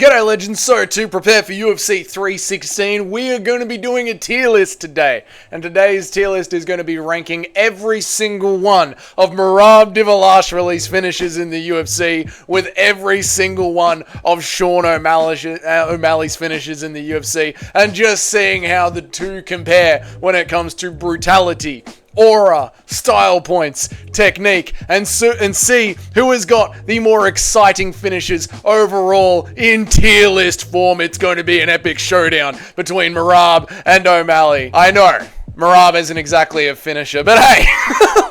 G'day legends, so to prepare for UFC 316, we are going to be doing a tier list today. And today's tier list is going to be ranking every single one of Merab Dvalishvili's finishes in the UFC with every single one of Sean O'Malley's finishes in the UFC, and just seeing how the two compare when it comes to brutality, aura, style points, technique, and see who has got the more exciting finishes overall in tier list form. It's going to be an epic showdown between Merab and O'Malley. I know, Merab isn't exactly a finisher, but hey,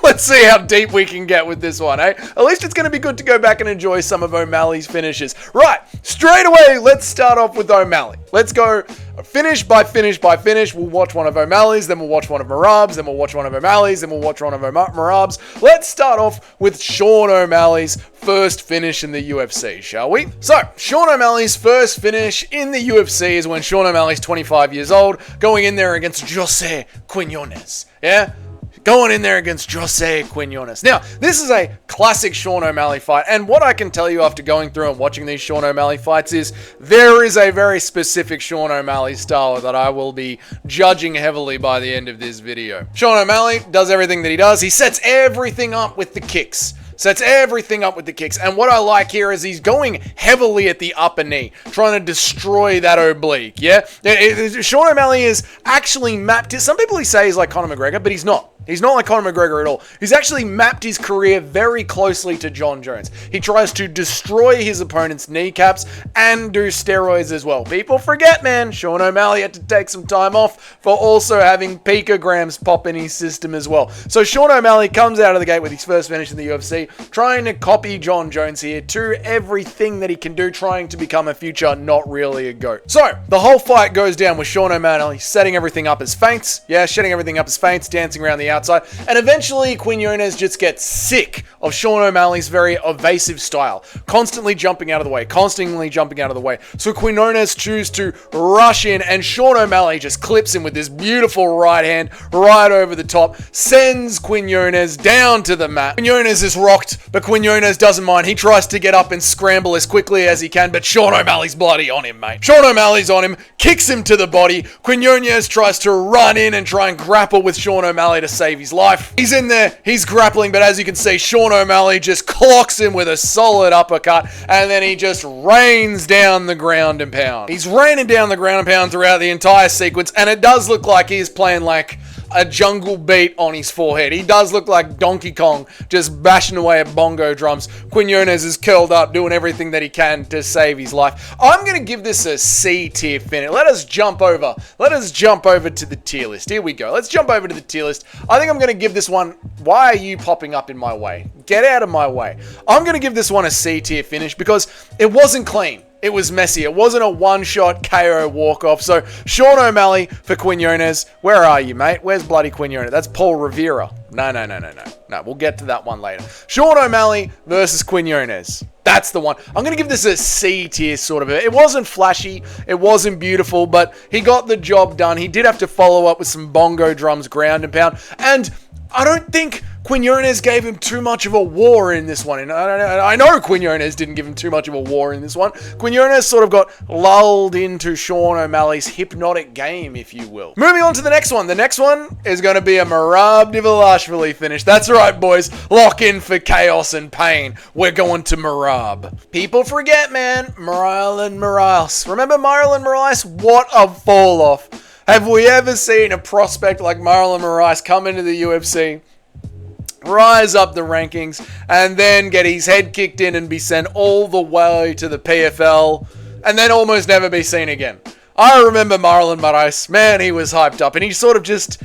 let's see how deep we can get with this one, eh? At least it's going to be good to go back and enjoy some of O'Malley's finishes. Right, straight away, let's start off with O'Malley. Let's go finish by finish by finish. We'll watch one of O'Malley's, then we'll watch one of Merab's, then we'll watch one of O'Malley's, then we'll watch one of Merab's. Let's start off with Sean O'Malley's first finish in the UFC, shall we? So, Sean O'Malley's first finish in the UFC is when Sean O'Malley's 25 years old, going in there against Jose Quinones. Yeah? Going in there against Jose Quinones. Now, this is a classic Sean O'Malley fight, and what I can tell you after going through and watching these Sean O'Malley fights is there is a very specific Sean O'Malley style that I will be judging heavily by the end of this video. Sean O'Malley does everything that he does. He sets everything up with the kicks. And what I like here is he's going heavily at the upper knee, trying to destroy that oblique, yeah? Sean O'Malley is actually mapped, some people say he's like Conor McGregor, but he's not. He's not like Conor McGregor at all. He's actually mapped his career very closely to Jon Jones. He tries to destroy his opponent's kneecaps and do steroids as well. People forget, man, Sean O'Malley had to take some time off for also having picograms pop in his system as well. So Sean O'Malley comes out of the gate with his first finish in the UFC, trying to copy Jon Jones here to everything that he can do, trying to become a future not really a GOAT. So the whole fight goes down with Sean O'Malley setting everything up as feints. Yeah, setting everything up as feints, dancing around the outside. And eventually Quinones just gets sick of Sean O'Malley's very evasive style, constantly jumping out of the way. So Quinones chooses to rush in, and Sean O'Malley just clips him with this beautiful right hand right over the top, sends Quinones down to the mat. Quinones is rocked, but Quinones doesn't mind. He tries to get up and scramble as quickly as he can, but Sean O'Malley's bloody on him, mate. Sean O'Malley's on him, kicks him to the body. Quinones tries to run in and try and grapple with Sean O'Malley to save his life. He's in there, he's grappling, but as you can see, Sean O'Malley just clocks him with a solid uppercut, and then he just rains down the ground and pound. He's raining down the ground and pound throughout the entire sequence, and it does look like he's playing like a jungle beat on his forehead. He does look like Donkey Kong, just bashing away at bongo drums. Quinones is curled up, doing everything that he can to save his life. I'm going to give this a C tier finish. Let us jump over to the tier list. Here we go. Let's jump over to the tier list. I think I'm going to give this one, why are you popping up in my way? Get out of my way. I'm going to give this one a C tier finish because it wasn't clean. It was messy. It wasn't a one-shot KO walk-off. So, Sean O'Malley for Quinones. Where are you, mate? Where's bloody Quinones? That's Paul Rivera. No. We'll get to that one later. Sean O'Malley versus Quinones. That's the one. I'm going to give this a C tier sort of. It wasn't flashy. It wasn't beautiful, but he got the job done. He did have to follow up with some bongo drums, ground and pound. And I don't think Quinones gave him too much of a war in this one. And I know Quinones didn't give him too much of a war in this one. Quinones sort of got lulled into Sean O'Malley's hypnotic game, if you will. Moving on to the next one. The next one is going to be a Merab Dvalishvili finish. That's right, boys. Lock in for chaos and pain. We're going to Merab. People forget, man. Marlon Moraes. Remember Marlon Moraes? What a fall off. Have we ever seen a prospect like Marlon Moraes come into the UFC, rise up the rankings, and then get his head kicked in and be sent all the way to the PFL, and then almost never be seen again? I remember Marlon Moraes. Man, he was hyped up, and he sort of just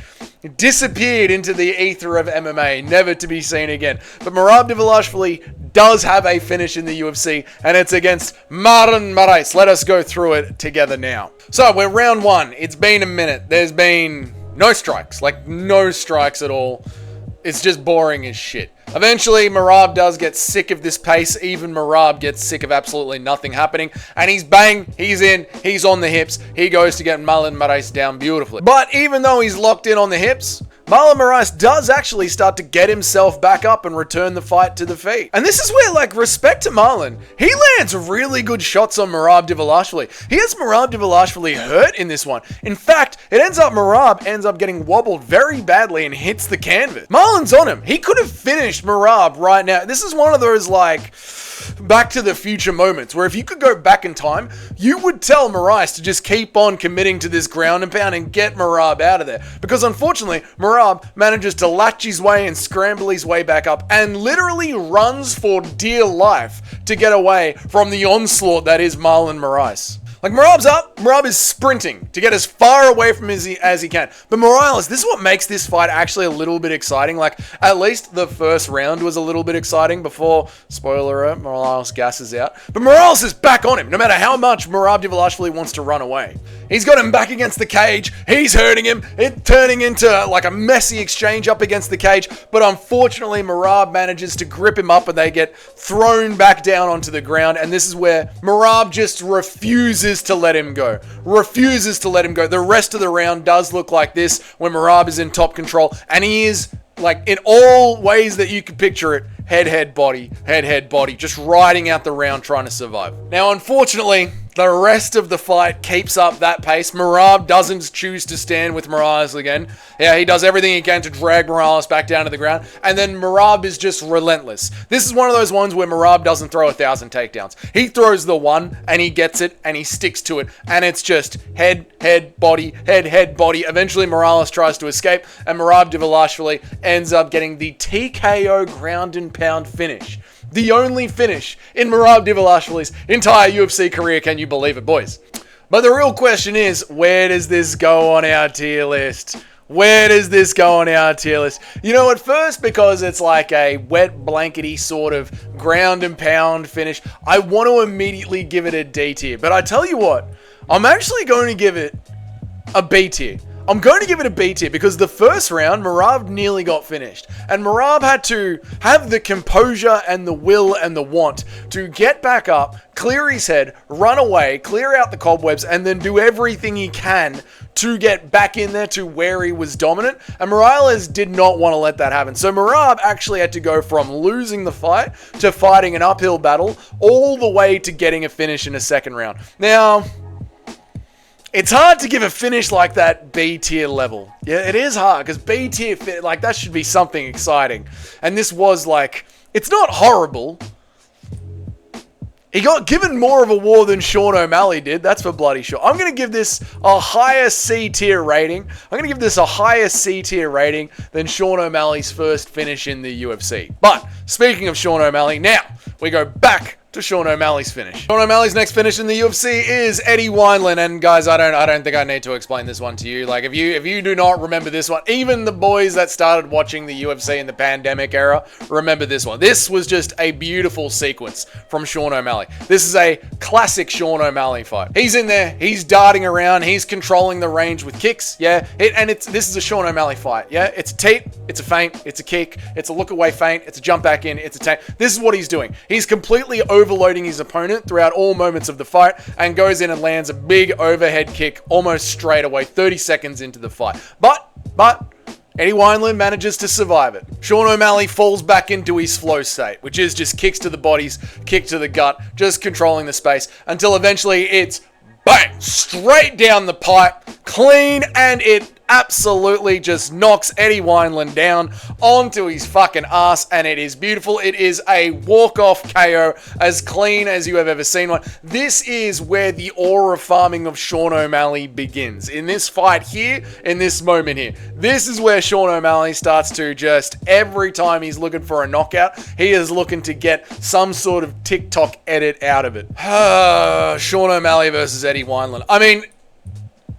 disappeared into the ether of MMA, never to be seen again. But Merab Dvalishvili does have a finish in the UFC, and it's against Marlon Moraes. Let us go through it together now. So, we're round one. It's been a minute. There's been no strikes, like no strikes at all. It's just boring as shit. Eventually, Merab does get sick of this pace. Even Merab gets sick of absolutely nothing happening. And he's bang, he's in, he's on the hips. He goes to get Marlon Moraes down beautifully. But even though he's locked in on the hips, Marlon Moraes does actually start to get himself back up and return the fight to the feet. And this is where, like, respect to Marlon. He lands really good shots on Merab Dvalishvili. He has Merab Dvalishvili hurt in this one. In fact, Merab ends up getting wobbled very badly and hits the canvas. Marlon's on him. He could have finished Merab right now. This is one of those, like, Back to the Future moments where if you could go back in time, you would tell Moraes to just keep on committing to this ground and pound and get Merab out of there. Because unfortunately, Merab manages to latch his way and scramble his way back up and literally runs for dear life to get away from the onslaught that is Marlon Moraes. Like, Merab's up, Merab is sprinting to get as far away from him as he can. But Morales, this is what makes this fight actually a little bit exciting. Like, at least the first round was a little bit exciting before, spoiler alert, Morales gasses out. But Morales is back on him, no matter how much Merab Dvalishvili wants to run away. He's got him back against the cage, he's hurting him, it turning into like a messy exchange up against the cage, but unfortunately Merab manages to grip him up and they get thrown back down onto the ground, and this is where Merab just refuses to let him go. Refuses to let him go. The rest of the round does look like this when Merab is in top control, and he is, like, in all ways that you could picture it, head, body, just riding out the round trying to survive. Now, unfortunately, the rest of the fight keeps up that pace. Merab doesn't choose to stand with Morales again. Yeah, he does everything he can to drag Morales back down to the ground. And then Merab is just relentless. This is one of those ones where Merab doesn't throw 1,000 takedowns. He throws the one, and he gets it, and he sticks to it. And it's just head, body. Eventually, Morales tries to escape, and Merab Dvalishvili ends up getting the TKO ground and pound finish. The only finish in Merab Dvalishvili's entire UFC career. Can you believe it, boys? But the real question is, where does this go on our tier list? Where does this go on our tier list? You know, at first, because it's like a wet blankety sort of ground and pound finish, I want to immediately give it a D tier. But I tell you what, I'm actually going to give it a B tier. I'm going to give it a B tier because the first round, Merab nearly got finished. And Merab had to have the composure and the will and the want to get back up, clear his head, run away, clear out the cobwebs, and then do everything he can to get back in there to where he was dominant. And Morales did not want to let that happen. So Merab actually had to go from losing the fight to fighting an uphill battle all the way to getting a finish in a second round. Now, it's hard to give a finish like that B tier level. Yeah, it is hard because B tier, like, that should be something exciting. And this was like, it's not horrible. He got given more of a war than Sean O'Malley did. That's for bloody sure. I'm going to give this a higher C tier rating. I'm going to give this a higher C tier rating than Sean O'Malley's first finish in the UFC. But speaking of Sean O'Malley, now we go back to Sean O'Malley's finish. Sean O'Malley's next finish in the UFC is Eddie Wineland, and guys, I don't think I need to explain this one to you. Like, if you do not remember this one, even the boys that started watching the UFC in the pandemic era remember this one. This was just a beautiful sequence from Sean O'Malley. This is a classic Sean O'Malley fight. He's in there, he's darting around, he's controlling the range with kicks, yeah, this is a Sean O'Malley fight, yeah, it's a teep, it's a feint, it's a kick, it's a look away feint, it's a jump back in, it's a tape. This is what he's doing. He's completely overloading his opponent throughout all moments of the fight and goes in and lands a big overhead kick almost straight away 30 seconds into the fight. But Eddie Wineland manages to survive it. Sean O'Malley falls back into his flow state, which is just kicks to the bodies, kick to the gut, just controlling the space until eventually it's bang, straight down the pipe, clean, and it absolutely just knocks Eddie Wineland down onto his fucking ass, and it is beautiful. It is a walk-off KO as clean as you have ever seen one. This is where the aura farming of Sean O'Malley begins. In this fight here, in this moment here, this is where Sean O'Malley starts to just, every time he's looking for a knockout, he is looking to get some sort of TikTok edit out of it. Sean O'Malley versus Eddie Wineland. I mean,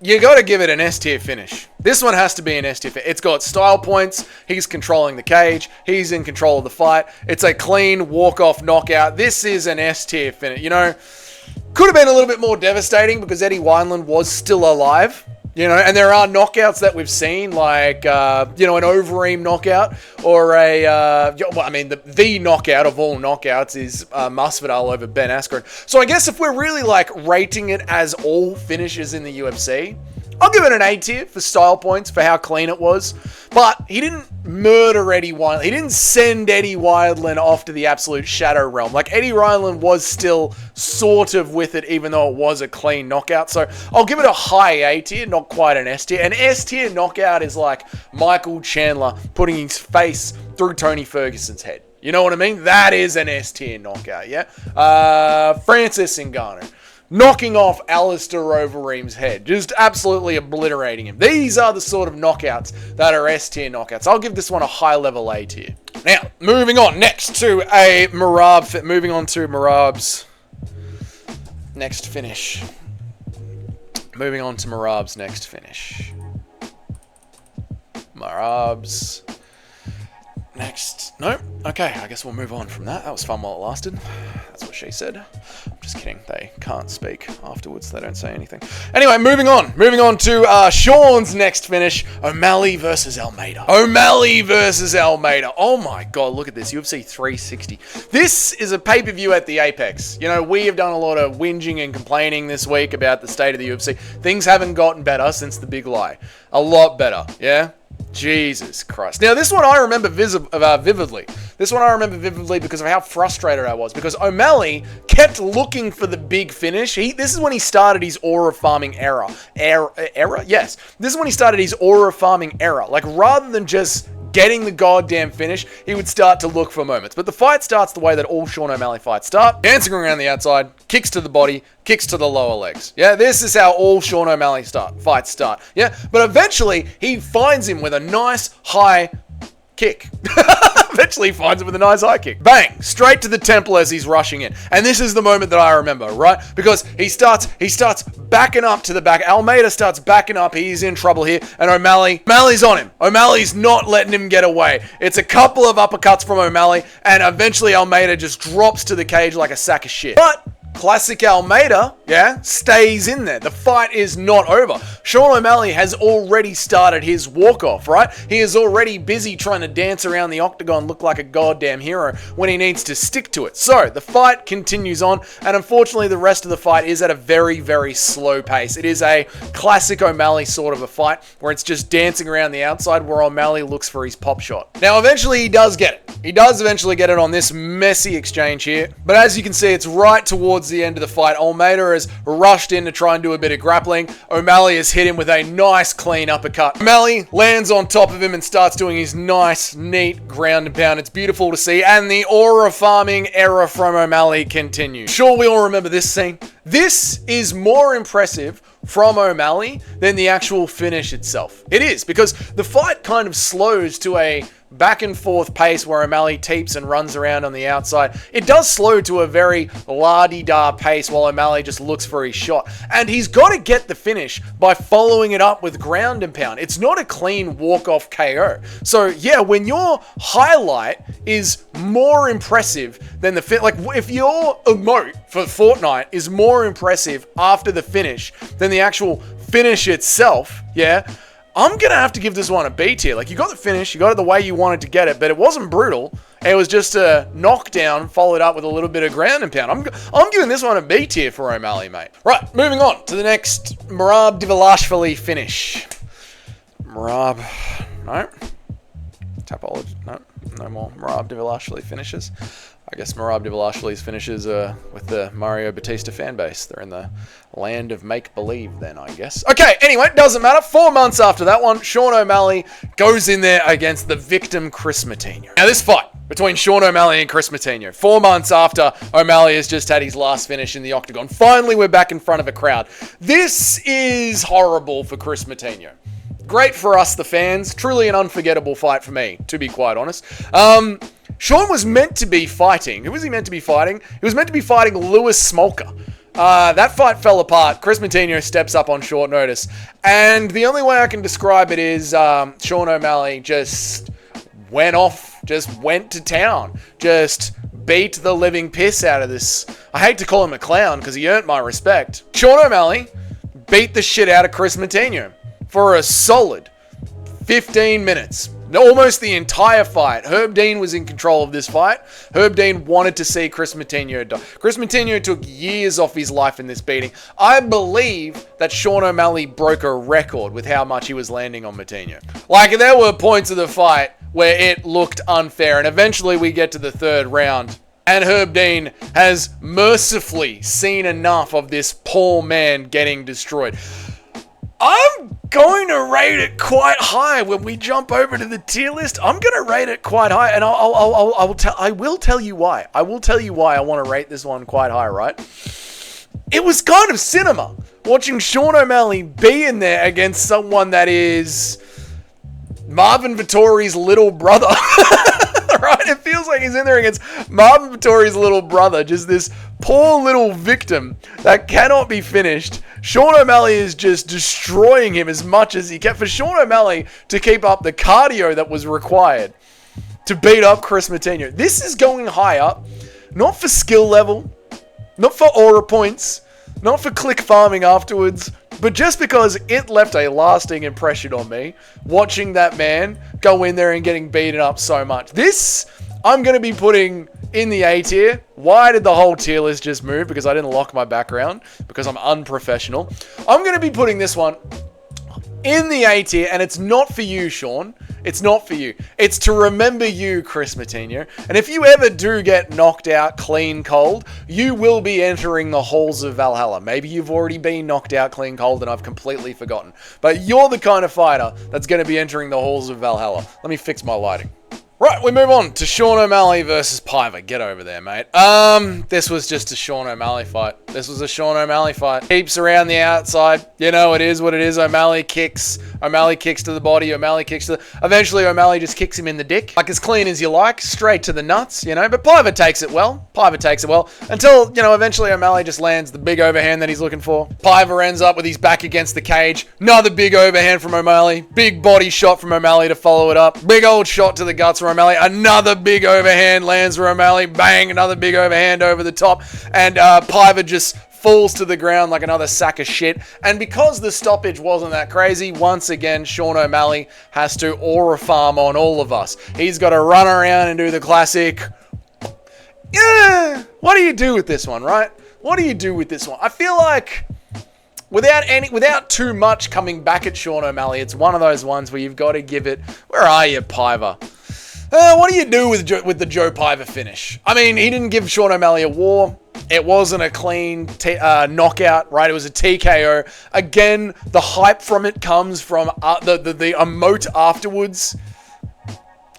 you got to give it an S tier finish. This one has to be an S tier finish. It's got style points. He's controlling the cage. He's in control of the fight. It's a clean walk-off knockout. This is an S tier finish. You know, could have been a little bit more devastating because Eddie Wineland was still alive. You know, and there are knockouts that we've seen, like, you know, an Overeem knockout or the knockout of all knockouts is Masvidal over Ben Askren. So I guess if we're really, like, rating it as all finishes in the UFC, I'll give it an A tier for style points for how clean it was. But he didn't murder Eddie Wineland. He didn't send Eddie Wineland off to the absolute shadow realm. Like, Eddie Wineland was still sort of with it, even though it was a clean knockout. So I'll give it a high A tier, not quite an S tier. An S tier knockout is like Michael Chandler putting his face through Tony Ferguson's head. You know what I mean? That is an S tier knockout, yeah? Francis Ngannou knocking off Alistair Overeem's head. Just absolutely obliterating him. These are the sort of knockouts that are S tier knockouts. I'll give this one a high level A tier. Now, moving on next to a Merab. Moving on to Merab's next finish. Moving on to Merab's next finish. Merab's next. Nope. Okay, I guess we'll move on from that. That was fun while it lasted. That's what she said. I'm just kidding. They can't speak afterwards. They don't say anything. Anyway, moving on. Moving on to Sean's next finish. O'Malley versus Almeida. O'Malley versus Almeida. Oh my god, look at this. UFC 360. This is a pay-per-view at the Apex. You know, we have done a lot of whinging and complaining this week about the state of the UFC. Things haven't gotten better since the big lie. A lot better, yeah? Jesus Christ. Now, this one I remember vividly. This one I remember vividly because of how frustrated I was. Because O'Malley kept looking for the big finish. This is when he started his aura farming era. Era? Yes. This is when he started his aura farming era. Like, rather than just getting the goddamn finish, he would start to look for moments. But the fight starts the way that all Sean O'Malley fights start. Dancing around the outside, kicks to the body, kicks to the lower legs. Yeah, this is how all Sean O'Malley fights start. Yeah, but eventually he finds him with a nice high kick. Eventually he finds him with a nice high kick. Bang! Straight to the temple as he's rushing in. And this is the moment that I remember, right? Because he starts backing up to the back. Almeida starts backing up. He's in trouble here. And O'Malley's on him. O'Malley's not letting him get away. It's a couple of uppercuts from O'Malley. And eventually Almeida just drops to the cage like a sack of shit. But classic Almeida, yeah, stays in there. The fight is not over. Sean O'Malley has already started his walk-off, right? He is already busy trying to dance around the octagon, look like a goddamn hero when he needs to stick to it. So, the fight continues on, and unfortunately the rest of the fight is at a very, very slow pace. It is a classic O'Malley sort of a fight, where it's just dancing around the outside, where O'Malley looks for his pop shot. Now, eventually he does get it. He does eventually get it on this messy exchange here, but as you can see, it's right towards the end of the fight. Almeida has rushed in to try and do a bit of grappling. O'Malley has hit him with a nice clean uppercut. O'Malley lands on top of him and starts doing his nice, neat ground and pound. It's beautiful to see, and the aura farming era from O'Malley continues. Sure, we all remember this scene. This is more impressive from O'Malley than the actual finish itself. It is, because the fight kind of slows to a back and forth pace where O'Malley teeps and runs around on the outside. It does slow to a very la-di-da pace while O'Malley just looks for his shot. And he's got to get the finish by following it up with ground and pound. It's not a clean walk-off KO. So yeah, when your highlight is more impressive than the finish, like if your emote for Fortnite is more impressive after the finish than the actual finish itself, yeah, I'm going to have to give this one a B tier. Like, you got the finish, you got it the way you wanted to get it, but it wasn't brutal. It was just a knockdown followed up with a little bit of ground and pound. I'm giving this one a B tier for O'Malley, mate. Right, moving on to the next Merab Dvalishvili finish. Merab, no. Tapology, no more Merab Dvalishvili finishes. I guess Merab Dvalishvili's finishes are with the Mario Batista fan base. They're in the land of make-believe then, I guess. Okay, anyway, doesn't matter. 4 months after that one, Sean O'Malley goes in there against the victim, Chris Moutinho. Now, this fight between Sean O'Malley and Chris Moutinho, 4 months after O'Malley has just had his last finish in the octagon. Finally, we're back in front of a crowd. This is horrible for Chris Moutinho. Great for us, the fans. Truly an unforgettable fight for me, to be quite honest. Sean was meant to be fighting. Who was he meant to be fighting? He was meant to be fighting Lewis Smolka. That fight fell apart. Chris Moutinho steps up on short notice. And the only way I can describe it is Sean O'Malley just went off, just went to town, just beat the living piss out of this. I hate to call him a clown because he earned my respect. Sean O'Malley beat the shit out of Chris Moutinho for a solid 15 minutes. almost the entire fight. Herb Dean was in control of this fight. Herb Dean wanted to see Chris Moutinho die. Chris Moutinho took years off his life in this beating. I believe that Sean O'Malley broke a record with how much he was landing on Moutinho. Like, there were points of the fight where it looked unfair, and eventually we get to the third round, and Herb Dean has mercifully seen enough of this poor man getting destroyed. I'm going to rate it quite high when we jump over to the tier list. I'm going to rate it quite high, and I will tell you why. I will tell you why I want to rate this one quite high, right? It was kind of cinema watching Sean O'Malley be in there against someone that is Marvin Vittori's little brother. Right? It feels like he's in there against Marvin Vittori's little brother, just this poor little victim that cannot be finished. Sean O'Malley is just destroying him as much as he can. For Sean O'Malley to keep up the cardio that was required to beat up Chris Moutinho. This is going high up, not for skill level, not for aura points, not for click farming afterwards, but just because it left a lasting impression on me, watching that man go in there and getting beaten up so much. This, I'm going to be putting in the A tier. Why did the whole tier list just move? Because I didn't lock my background, because I'm unprofessional. I'm going to be putting this one in the A tier, and it's not for you, Sean. It's not for you. It's to remember you, Chris Moutinho. And if you ever do get knocked out clean cold, you will be entering the halls of Valhalla. Maybe you've already been knocked out clean cold and I've completely forgotten. But you're the kind of fighter that's going to be entering the halls of Valhalla. Let me fix my lighting. Right, we move on to Sean O'Malley versus Piver. Get over there, mate. This was just a Sean O'Malley fight. This was a Sean O'Malley fight. Keeps around the outside. You know, it is what it is. O'Malley kicks. O'Malley kicks to the body. O'Malley kicks to the... Eventually, O'Malley just kicks him in the dick. Like, as clean as you like. Straight to the nuts, you know. But Piver takes it well. Piver takes it well. Until, you know, eventually O'Malley just lands the big overhand that he's looking for. Piver ends up with his back against the cage. Another big overhand from O'Malley. Big body shot from O'Malley to follow it up. Big old shot to the guts from O'Malley. Another big overhand lands for O'Malley. Bang, another big overhand over the top. And Piver just falls to the ground like another sack of shit. And because the stoppage wasn't that crazy, once again, Sean O'Malley has to aura farm on all of us. He's got to run around and do the classic... Yeah, what do you do with this one, right? What do you do with this one? I feel like... Without too much coming back at Sean O'Malley, it's one of those ones where you've got to give it... Where are you, Piver? What do you do with the Joe Piver finish? I mean, he didn't give Sean O'Malley a war. It wasn't a clean knockout, right? It was a TKO. Again, the hype from it comes from the emote afterwards.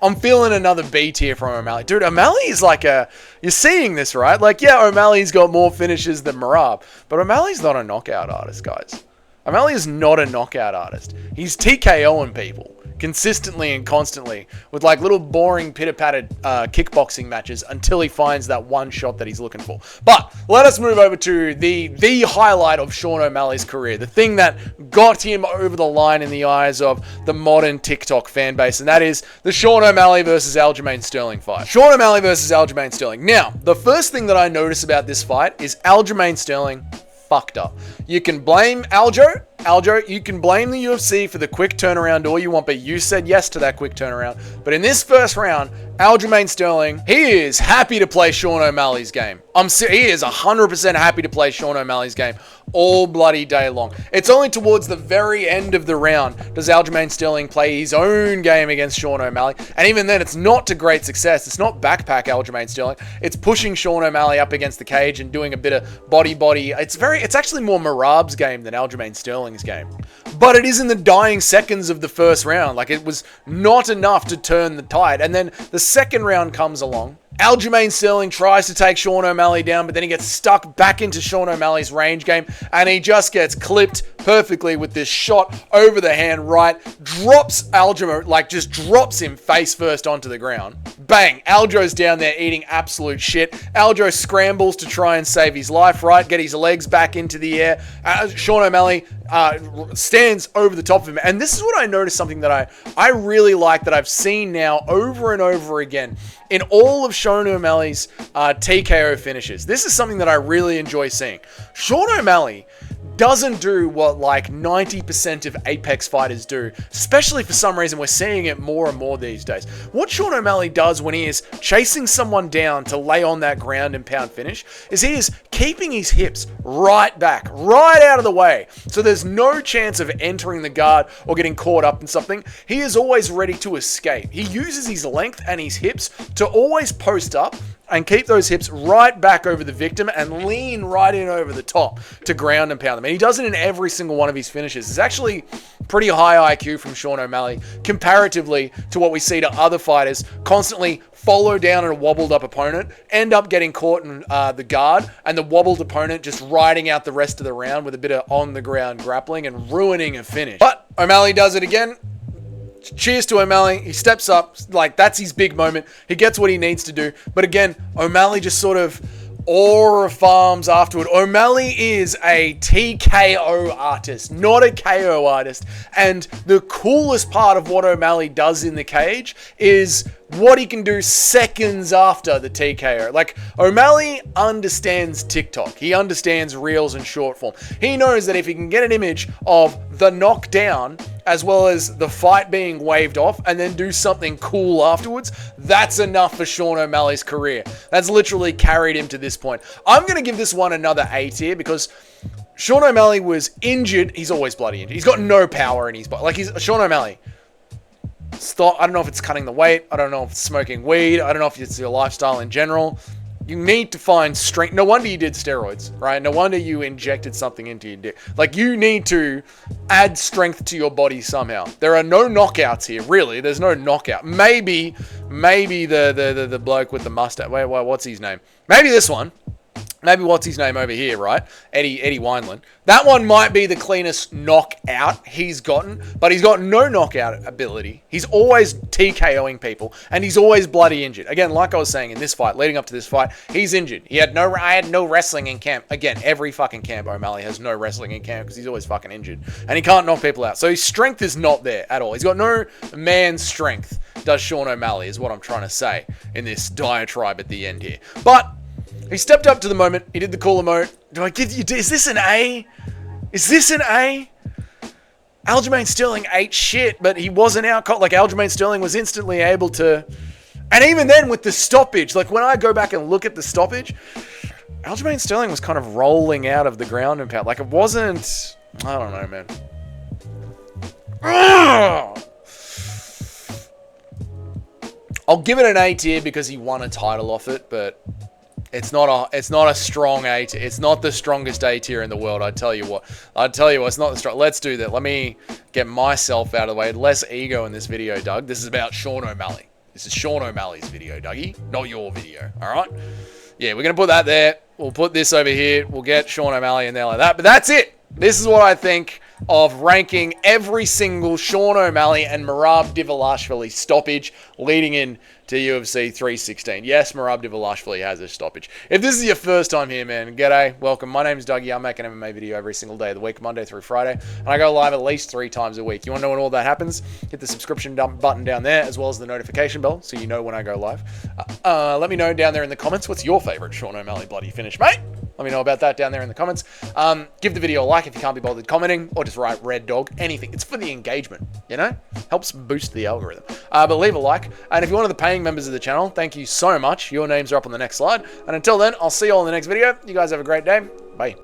I'm feeling another B tier from O'Malley. Dude, O'Malley is like a... You're seeing this, right? Like, yeah, O'Malley's got more finishes than Merab, but O'Malley's not a knockout artist, guys. O'Malley is not a knockout artist. He's TKOing people consistently and constantly with like little boring pitter-patter kickboxing matches until he finds that one shot that he's looking for. But let us move over to the highlight of Sean O'Malley's career, the thing that got him over the line in the eyes of the modern TikTok fan base, and that is the Sean O'Malley versus Aljamain Sterling fight. Sean O'Malley versus Aljamain Sterling. Now, the first thing that I notice about this fight is Aljamain Sterling fucked up. You can blame Aljo, you can blame the UFC for the quick turnaround all you want, but you said yes to that quick turnaround. But in this first round, Aljamain Sterling, he is happy to play Sean O'Malley's game. He is 100% happy to play Sean O'Malley's game all bloody day long. It's only towards the very end of the round does Aljamain Sterling play his own game against Sean O'Malley. And even then, it's not to great success. It's not backpack Aljamain Sterling. It's pushing Sean O'Malley up against the cage and doing a bit of body. It's actually more Merab's game than Aljamain Sterling's game. But it is in the dying seconds of the first round. Like, it was not enough to turn the tide. And then the second round comes along. Aljamain Sterling tries to take Sean O'Malley down, but then he gets stuck back into Sean O'Malley's range game, and he just gets clipped perfectly with this shot over the hand right, drops Aljamain, like just drops him face first onto the ground. Bang, Aljo's down there eating absolute shit. Aljo scrambles to try and save his life, right, get his legs back into the air. Sean O'Malley stands over the top of him, and this is what I noticed, something that I really like that I've seen now over and over again in all of Sean O'Malley's TKO finishes. This is something that I really enjoy seeing. Sean O'Malley doesn't do what like 90% of Apex fighters do, especially for some reason we're seeing it more and more these days. What Sean O'Malley does when he is chasing someone down to lay on that ground and pound finish is he is keeping his hips right back, right out of the way, so there's no chance of entering the guard or getting caught up in something. He is always ready to escape. He uses his length and his hips to always post up and keep those hips right back over the victim and lean right in over the top to ground and pound them. And he does it in every single one of his finishes. It's actually pretty high IQ from Sean O'Malley comparatively to what we see to other fighters constantly follow down a wobbled up opponent, end up getting caught in the guard, and the wobbled opponent just riding out the rest of the round with a bit of on the ground grappling and ruining a finish. But O'Malley does it again. Cheers to O'Malley. He steps up. Like, that's his big moment. He gets what he needs to do. But again, O'Malley just sort of aura farms afterward. O'Malley is a TKO artist, not a KO artist. And the coolest part of what O'Malley does in the cage is what he can do seconds after the TKO. Like, O'Malley understands TikTok. He understands reels and short form. He knows that if he can get an image of the knockdown as well as the fight being waved off and then do something cool afterwards, that's enough for Sean O'Malley's career. That's literally carried him to this point. I'm going to give this one another A tier because Sean O'Malley was injured. He's always bloody injured. He's got no power in his body. Like, he's Sean O'Malley. Stop. I don't know if it's cutting the weight. I don't know if it's smoking weed. I don't know if it's your lifestyle in general. You need to find strength. No wonder you did steroids, right? No wonder you injected something into your dick. Like, you need to add strength to your body somehow. There are no knockouts here, really. There's no knockout. Maybe the bloke with the mustache. Wait, what's his name? Maybe this one. Maybe what's his name over here, right? Eddie Wineland. That one might be the cleanest knockout he's gotten, but he's got no knockout ability. He's always TKOing people, and he's always bloody injured. Again, like I was saying in this fight, leading up to this fight, he's injured. I had no wrestling in camp. Again, every fucking camp O'Malley has no wrestling in camp because he's always fucking injured, and he can't knock people out. So his strength is not there at all. He's got no man strength, does Sean O'Malley, is what I'm trying to say in this diatribe at the end here. But he stepped up to the moment. He did the cool emote. Do I give you? Is this an A? Is this an A? Aljamain Sterling ate shit, but he wasn't out cold. Like, Aljamain Sterling was instantly able to... And even then, with the stoppage, like, when I go back and look at the stoppage, Aljamain Sterling was kind of rolling out of the ground and pound. Like, it wasn't... I don't know, man. I'll give it an A tier because he won a title off it, but... It's not a strong A tier. It's not the strongest A tier in the world. I tell you what, it's not the strong. Let's do that. Let me get myself out of the way. Less ego in this video, Doug. This is about Sean O'Malley. This is Sean O'Malley's video, Dougie, not your video. All right? Yeah, we're gonna put that there. We'll put this over here. We'll get Sean O'Malley in there like that. But that's it. This is what I think of ranking every single Sean O'Malley and Merab Dvalishvili stoppage leading in to UFC 316. Yes, Merab Dvalishvili has a stoppage. If this is your first time here, man, g'day, welcome. My name's Dougie. I make an MMA video every single day of the week, Monday through Friday, and I go live at least 3 times a week. You want to know when all that happens? Hit the subscription button down there, as well as the notification bell, so you know when I go live. Let me know down there in the comments, what's your favorite Sean O'Malley bloody finish, mate? Let me know about that down there in the comments. Give the video a like if you can't be bothered commenting, or just write red dog, anything. It's for the engagement, you know? Helps boost the algorithm. But leave a like. And if you're one of the paying members of the channel, thank you so much. Your names are up on the next slide. And until then, I'll see you all in the next video. You guys have a great day. Bye.